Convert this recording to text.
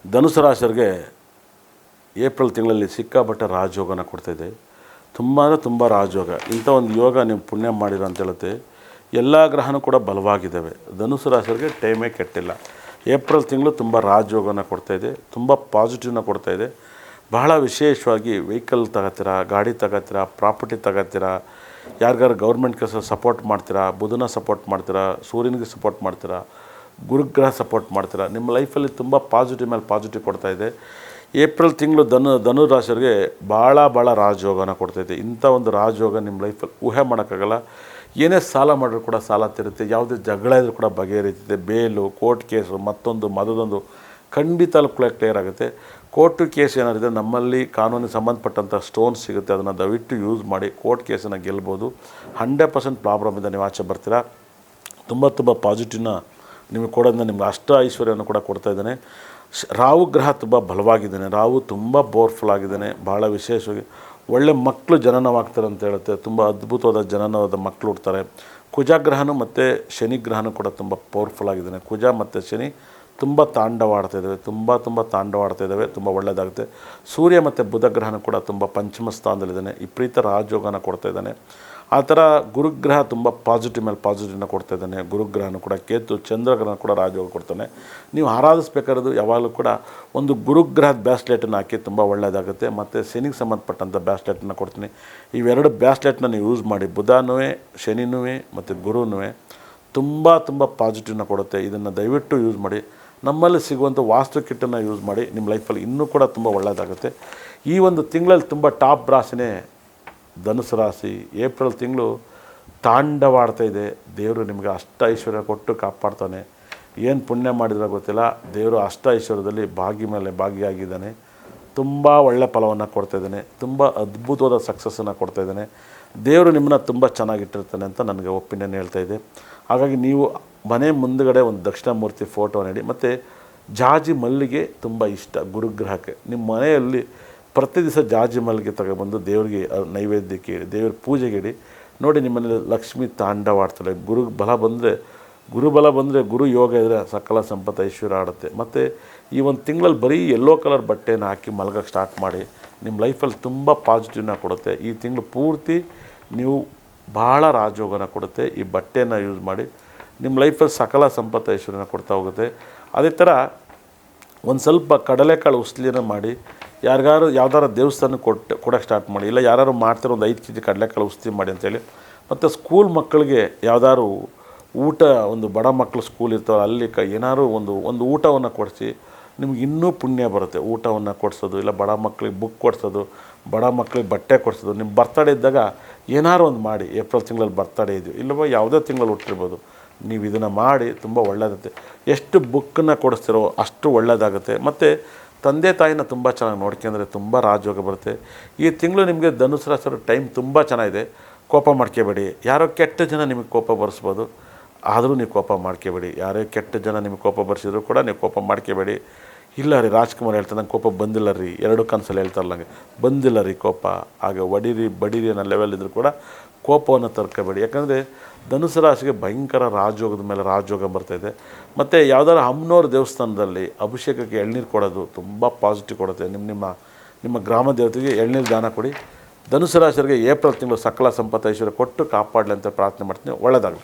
ಧನುಸು ರಾಶಿಯವರಿಗೆ ಏಪ್ರಿಲ್ ತಿಂಗಳಲ್ಲಿ ಸಿಕ್ಕಾಪಟ್ಟೆ ರಾಜಯೋಗನ ಕೊಡ್ತಾಯಿದೆ. ತುಂಬ ಅಂದರೆ ತುಂಬ ರಾಜಯೋಗ. ಇಂಥ ಒಂದು ಯೋಗ ನೀವು ಪುಣ್ಯ ಮಾಡಿರೋ ಅಂತ ಹೇಳುತ್ತೆ. ಎಲ್ಲ ಗ್ರಹನೂ ಕೂಡ ಬಲವಾಗಿದ್ದಾವೆ. ಧನುಸು ರಾಶಿಯವರಿಗೆ ಟೈಮೇ ಕೆಟ್ಟಿಲ್ಲ. ಏಪ್ರಿಲ್ ತಿಂಗಳು ತುಂಬ ರಾಜಯೋಗನ ಕೊಡ್ತಾಯಿದೆ, ತುಂಬ ಪಾಸಿಟಿವ್ನ ಕೊಡ್ತಾಯಿದೆ. ಬಹಳ ವಿಶೇಷವಾಗಿ ವೆಹಿಕಲ್ ತಗೋತೀರಾ, ಗಾಡಿ ತಗೋತೀರಾ, ಪ್ರಾಪರ್ಟಿ ತಗೋತೀರಾ, ಯಾರಿಗಾರು ಗೌರ್ಮೆಂಟ್ ಕೆಲಸ ಸಪೋರ್ಟ್ ಮಾಡ್ತೀರಾ, ಬುಧನ ಸಪೋರ್ಟ್ ಮಾಡ್ತೀರಾ, ಸೂರ್ಯನಿಗೆ ಸಪೋರ್ಟ್ ಮಾಡ್ತೀರಾ, ಗುರುಗ್ರಹ ಸಪೋರ್ಟ್ ಮಾಡ್ತೀರಾ. ನಿಮ್ಮ ಲೈಫಲ್ಲಿ ತುಂಬ ಪಾಸಿಟಿವ್ ಮೇಲೆ ಪಾಸಿಟಿವ್ ಕೊಡ್ತಾಯಿದೆ. ಏಪ್ರಿಲ್ ತಿಂಗಳು ಧನು ರಾಶಿಯವರಿಗೆ ಭಾಳ ರಾಜಯೋಗನ ಕೊಡ್ತೈತೆ. ಇಂಥ ಒಂದು ರಾಜಯೋಗ ನಿಮ್ಮ ಲೈಫಲ್ಲಿ ಊಹೆ ಮಾಡೋಕ್ಕಾಗಲ್ಲ. ಏನೇ ಸಾಲ ಮಾಡಿದ್ರು ಕೂಡ ಸಾಲ ತಿರುತ್ತೆ, ಯಾವುದೇ ಜಗಳ ಇದ್ರೂ ಕೂಡ ಬಗೆಹರಿಯುತ್ತೆ. ಬೇಲು, ಕೋರ್ಟ್ ಕೇಸು, ಮತ್ತೊಂದು ಖಂಡಿತ ಕೂಡ ಕ್ಲಿಯರ್ ಆಗುತ್ತೆ. ಕೋರ್ಟು ಕೇಸ್ ಏನಾರಿದೆ ನಮ್ಮಲ್ಲಿ ಕಾನೂನಿಗೆ ಸಂಬಂಧಪಟ್ಟಂಥ ಸ್ಟೋನ್ಸ್ ಸಿಗುತ್ತೆ, ಅದನ್ನು ದಯವಿಟ್ಟು ಯೂಸ್ ಮಾಡಿ ಕೋರ್ಟ್ ಕೇಸನ್ನು ಗೆಲ್ಬೋದು. 100% ಪ್ರಾಬ್ಲಮಿಂದ ನೀವು ಆಚೆ ಬರ್ತೀರಾ. ತುಂಬ ಪಾಸಿಟಿವ್ನ ನಿಮಗೆ ಕೊಡೋದನ್ನ ನಿಮ್ಗೆ ಅಷ್ಟ ಐಶ್ವರ್ಯವನ್ನು ಕೂಡ ಕೊಡ್ತಾಯಿದ್ದಾನೆ. ರಾಹು ಗ್ರಹ ತುಂಬ ಬಲವಾಗಿದ್ದಾನೆ. ರಾಹು ತುಂಬ ಪವರ್ಫುಲ್ ಆಗಿದ್ದಾನೆ. ಭಾಳ ವಿಶೇಷವಾಗಿ ಒಳ್ಳೆ ಮಕ್ಕಳು ಜನನವಾಗ್ತಾರೆ ಅಂತ ಹೇಳುತ್ತೆ. ತುಂಬ ಅದ್ಭುತವಾದ ಜನನವಾದ ಮಕ್ಕಳು ಹುಡ್ತಾರೆ. ಕುಜಗ್ರಹನೂ ಮತ್ತು ಶನಿಗ್ರಹನೂ ಕೂಡ ತುಂಬ ಪವರ್ಫುಲ್ ಆಗಿದ್ದಾನೆ. ಕುಜ ಮತ್ತು ಶನಿ ತುಂಬ ತಾಂಡವಾಡ್ತಾಯಿದ್ದಾವೆ, ತುಂಬ ತಾಂಡವಾಡ್ತಾಯಿದ್ದಾವೆ. ತುಂಬ ಒಳ್ಳೆಯದಾಗುತ್ತೆ. ಸೂರ್ಯ ಮತ್ತು ಬುಧಗ್ರಹನೂ ಕೂಡ ತುಂಬ ಪಂಚಮ ಸ್ಥಾನದಲ್ಲಿದ್ದಾನೆ. ವಿಪರೀತ ರಾಜಯೋಗನ ಕೊಡ್ತಾಯಿದ್ದಾನೆ. ಆ ಥರ ಗುರುಗ್ರಹ ತುಂಬ ಪಾಸಿಟಿವ್ ಮೇಲೆ ಪಾಸಿಟಿವ್ನ ಕೊಡ್ತಾಯಿದ್ದಾನೆ. ಗುರುಗ್ರಹನೂ ಕೂಡ, ಕೇತು ಚಂದ್ರಗ್ರಹನ ಕೂಡ ರಾಜಯೋಗ ಕೊಡ್ತಾನೆ. ನೀವು ಆರಾಧಿಸ್ಬೇಕಾದ್ರೂ ಯಾವಾಗಲೂ ಕೂಡ ಒಂದು ಗುರುಗ್ರಹದ ಬ್ಯಾಸ್ಲೆಟನ್ನು ಹಾಕಿ ತುಂಬ ಒಳ್ಳೆಯದಾಗುತ್ತೆ. ಮತ್ತು ಶನಿಗೆ ಸಂಬಂಧಪಟ್ಟಂಥ ಬ್ಯಾಸ್ಲೆಟನ್ನು ಕೊಡ್ತೀನಿ. ಇವೆರಡು ಬ್ಯಾಸ್ಲೆಟ್ನ ನೀವು ಯೂಸ್ ಮಾಡಿ. ಬುಧನೂ, ಶನಿನೂ ಮತ್ತು ಗುರುನೂ ತುಂಬ ಪಾಸಿಟಿವ್ನ ಕೊಡುತ್ತೆ. ಇದನ್ನು ದಯವಿಟ್ಟು ಯೂಸ್ ಮಾಡಿ. ನಮ್ಮಲ್ಲಿ ಸಿಗುವಂಥ ವಾಸ್ತು ಕಿಟ್ಟನ್ನು ಯೂಸ್ ಮಾಡಿ. ನಿಮ್ಮ ಲೈಫಲ್ಲಿ ಇನ್ನೂ ಕೂಡ ತುಂಬ ಒಳ್ಳೆಯದಾಗುತ್ತೆ. ಈ ಒಂದು ತಿಂಗಳಲ್ಲಿ ತುಂಬ ಟಾಪ್ ರಾಶಿನೇ ಧನುಸು ರಾಶಿ. ಏಪ್ರಿಲ್ ತಿಂಗಳು ತಾಂಡವಾಡ್ತಾಯಿದೆ. ದೇವರು ನಿಮಗೆ ಅಷ್ಟ ಐಶ್ವರ್ಯ ಕೊಟ್ಟು ಕಾಪಾಡ್ತಾನೆ. ಏನು ಪುಣ್ಯ ಮಾಡಿದ್ರೆ ಗೊತ್ತಿಲ್ಲ, ದೇವರು ಅಷ್ಟ ಐಶ್ವರ್ಯದಲ್ಲಿ ಭಾಗಿ ಮೇಲೆ ಭಾಗಿಯಾಗಿದ್ದಾನೆ. ತುಂಬ ಒಳ್ಳೆಯ ಫಲವನ್ನು ಕೊಡ್ತಾಯಿದ್ದಾನೆ. ತುಂಬ ಅದ್ಭುತವಾದ ಸಕ್ಸಸ್ಸನ್ನು ಕೊಡ್ತಾಯಿದ್ದಾನೆ. ದೇವರು ನಿಮ್ಮನ್ನ ತುಂಬ ಚೆನ್ನಾಗಿಟ್ಟಿರ್ತಾನೆ ಅಂತ ನನಗೆ ಒಪಿನಿಯನ್ ಹೇಳ್ತಾಯಿದೆ. ಹಾಗಾಗಿ ನೀವು ಮನೆ ಮುಂದುಗಡೆ ಒಂದು ದಕ್ಷಿಣಾಮೂರ್ತಿ ಫೋಟೋ ನೆಡಿ. ಮತ್ತು ಜಾಜಿ ಮಲ್ಲಿಗೆ ತುಂಬ ಇಷ್ಟ ಗುರುಗ್ರಹಕ್ಕೆ. ನಿಮ್ಮ ಮನೆಯಲ್ಲಿ ಪ್ರತಿ ದಿವಸ ಜಾಜಿ ಮಲ್ಲಿಗೆ ತಗೊಬಂದು ದೇವರಿಗೆ ನೈವೇದ್ಯಕ್ಕೆ ಇಡಿ, ದೇವ್ರ ಪೂಜೆಗೆ ಇಡಿ. ನೋಡಿ ನಿಮ್ಮನೇಲಿ ಲಕ್ಷ್ಮಿ ತಾಂಡವಾಡ್ತಾಳೆ. ಗುರುಬಲ ಬಂದರೆ ಗುರು ಯೋಗ ಇದ್ದರೆ ಸಕಲ ಸಂಪತ್ತು ಐಶ್ವರ್ಯ ಆಡುತ್ತೆ. ಮತ್ತು ಈ ಒಂದು ತಿಂಗಳಲ್ಲಿ ಬರೀ ಯೆಲ್ಲೋ ಕಲರ್ ಬಟ್ಟೆನ ಹಾಕಿ ಮಲಗೋಕ್ಕೆ ಸ್ಟಾರ್ಟ್ ಮಾಡಿ. ನಿಮ್ಮ ಲೈಫಲ್ಲಿ ತುಂಬ ಪಾಸಿಟಿವ್ನ ಕೊಡುತ್ತೆ. ಈ ತಿಂಗಳು ಪೂರ್ತಿ ನೀವು ಭಾಳ ರಾಜಯೋಗನ ಕೊಡುತ್ತೆ. ಈ ಬಟ್ಟೆನ ಯೂಸ್ ಮಾಡಿ. ನಿಮ್ಮ ಲೈಫಲ್ಲಿ ಸಕಲ ಸಂಪತ್ತು ಐಶ್ವರ್ಯನ ಕೊಡ್ತಾ ಹೋಗುತ್ತೆ. ಅದೇ ಥರ ಒಂದು ಸ್ವಲ್ಪ ಕಡಲೆಕಾಳು ಉಸ್ಲಿನ ಮಾಡಿ ಯಾವ್ದಾರು ದೇವಸ್ಥಾನಕ್ಕೆ ಕೊಡೋಕ್ಕೆ ಸ್ಟಾರ್ಟ್ ಮಾಡಿ. ಇಲ್ಲ ಯಾರು ಮಾಡ್ತಿರೋ ಒಂದು 5 kg ಕಡಲೆಕಾಳು ಉಸ್ಲಿ ಮಾಡಿ ಅಂತೇಳಿ. ಮತ್ತು ಸ್ಕೂಲ್ ಮಕ್ಕಳಿಗೆ ಯಾವ್ದಾದ್ರು ಊಟ, ಒಂದು ಬಡ ಮಕ್ಕಳು ಸ್ಕೂಲ್ ಇರ್ತಾವೆ ಅಲ್ಲಿ ಏನಾದ್ರು ಒಂದು ಊಟವನ್ನು ಕೊಡಿಸಿ. ನಿಮ್ಗೆ ಇನ್ನೂ ಪುಣ್ಯ ಬರುತ್ತೆ. ಊಟವನ್ನು ಕೊಡಿಸೋದು, ಇಲ್ಲ ಬಡ ಮಕ್ಕಳಿಗೆ ಬುಕ್ ಕೊಡಿಸೋದು, ಬಡ ಮಕ್ಕಳಿಗೆ ಬಟ್ಟೆ ಕೊಡಿಸೋದು. ನಿಮ್ಮ ಬರ್ತಡೇ ಇದ್ದಾಗ ಏನಾದ್ರು ಒಂದು ಮಾಡಿ. ಏಪ್ರಿಲ್ ತಿಂಗಳಲ್ಲಿ ಬರ್ತಡೇ ಇದೆಯೋ ಇಲ್ಲವೋ ಯಾವುದೇ ತಿಂಗಳಲ್ಲಿ ಹುಟ್ಟಿರ್ಬೋದು, ನೀವು ಇದನ್ನು ಮಾಡಿ. ತುಂಬ ಒಳ್ಳೆಯದಾಗುತ್ತೆ. ಎಷ್ಟು ಬುಕ್ಕನ್ನು ಕೊಡಿಸ್ತಿರೋ ಅಷ್ಟು ಒಳ್ಳೆಯದಾಗುತ್ತೆ. ಮತ್ತು ತಂದೆ ತಾಯಿನ ತುಂಬ ಚೆನ್ನಾಗಿ ನೋಡ್ಕೊಂಡ್ರೆ ತುಂಬ ರಾಜಯೋಗ ಬರುತ್ತೆ. ಈ ತಿಂಗಳು ನಿಮಗೆ ಧನುಸು ರಾಶಿಯವ್ರ ಟೈಮ್ ತುಂಬ ಚೆನ್ನಾಗಿದೆ. ಕೋಪ ಮಾಡ್ಕೋಬೇಡಿ. ಯಾರೋ ಕೆಟ್ಟ ಜನ ನಿಮಗೆ ಕೋಪ ಬರೆಸ್ಬೋದು, ಆದರೂ ನೀವು ಕೋಪ ಮಾಡ್ಕೋಬೇಡಿ. ಯಾರೇ ಕೆಟ್ಟ ಜನ ನಿಮಗೆ ಕೋಪ ಬರೆಸಿದ್ರು ಕೂಡ ನೀವು ಕೋಪ ಮಾಡ್ಕೋಬೇಡಿ. ಇಲ್ಲ ರೀ, ರಾಜ್ಕುಮಾರ್ ಹೇಳ್ತಾರೆ ನಂಗೆ ಕೋಪ ಬಂದಿಲ್ಲ ರೀ, 2 ಕನಸಲ್ಲಿ ಹೇಳ್ತಾರಲ್ಲ ನಂಗೆ ಬಂದಿಲ್ಲ ರೀ ಕೋಪ. ಆಗ ಬಡೀರಿ ಅನ್ನೋ ಲೆವೆಲ್ ಇದ್ದರೂ ಕೂಡ ಕೋಪವನ್ನು ತರ್ಕೋಬೇಡಿ. ಯಾಕಂದರೆ ಧನುಸು ರಾಶಿಗೆ ಭಯಂಕರ ರಾಜಯೋಗದ ಮೇಲೆ ರಾಜಯೋಗ ಬರ್ತಾಯಿದೆ. ಮತ್ತು ಯಾವುದಾದ್ರು ಅಮ್ಮನವ್ರ ದೇವಸ್ಥಾನದಲ್ಲಿ ಅಭಿಷೇಕಕ್ಕೆ ಎಳ್ನೀರು ಕೊಡೋದು ತುಂಬ ಪಾಸಿಟಿವ್ ಕೊಡುತ್ತೆ. ನಿಮ್ಮ ಗ್ರಾಮ ದೇವತೆಗೆ ಎಳ್ನೀರು ದಾನ ಕೊಡಿ. ಧನುಸು ರಾಶಿಯವರಿಗೆ ಏಪ್ರಿಲ್ ತಿಂಗಳು ಸಕಲ ಸಂಪತ್ತು ಐಶ್ವರ್ಯ ಕೊಟ್ಟು ಕಾಪಾಡಲಿ ಅಂತ ಪ್ರಾರ್ಥನೆ ಮಾಡ್ತೀನಿ. ಒಳ್ಳೆಯದಾಗಲಿ.